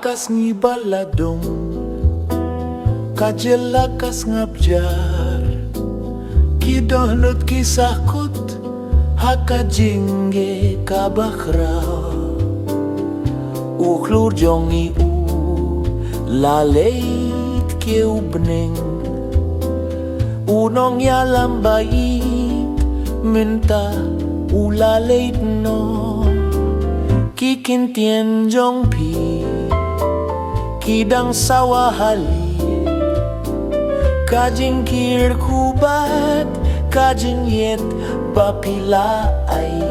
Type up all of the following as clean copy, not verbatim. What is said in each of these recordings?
atas ni baladong kajelakas ngabjar kidonut kisakut hakajingge kabakra uklur jongi laleit keu beneng unong yalam bait minta ulaleit no kikin tien jong pi kidang sawahali kajingkir kubat kajingyet papila ay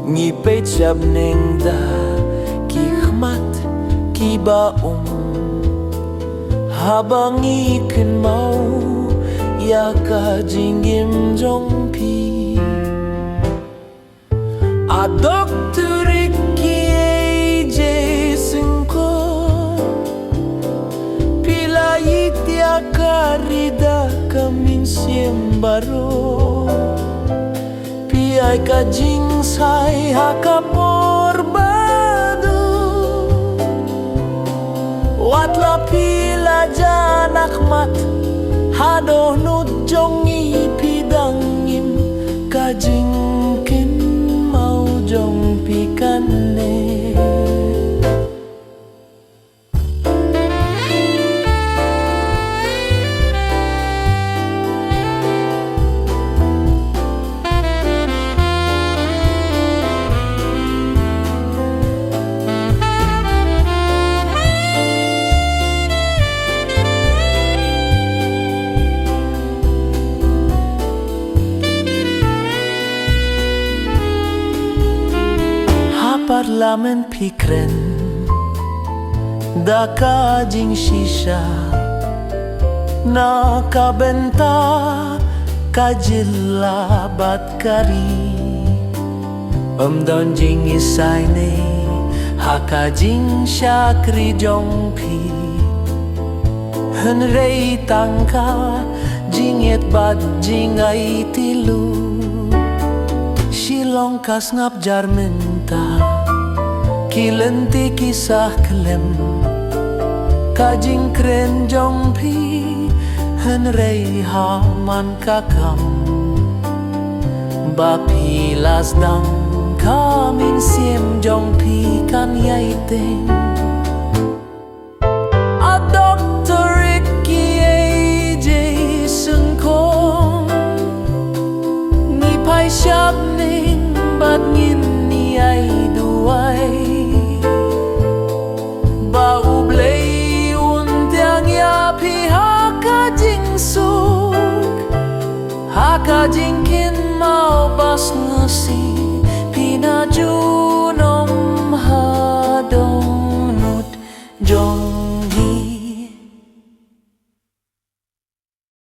ngipet siyab nengda kihmat kibaong habang ikin mau ya kajinggim jong pi a doktorik kiye jesengko pila itya karida kamin siembaro piay kajing say hakaporbado watla pila janak mat hadoh nujong ipidangim kajing kin mau jong pikane parlamen pikren da kajing shisha na kabenta kajilla bat kari donjing isaine hakajing shakri jongpi henrei tangka jinget bat jingai tilu silong kas ngap jarmenta kilenti kisah kelem kajing kren jong pi henrei haman kakam bapilas dang kamin siem jong pi kan yaiteng a doktorik kiye jesengkong ni pai siap ning bat ngin ni ai duai hakajing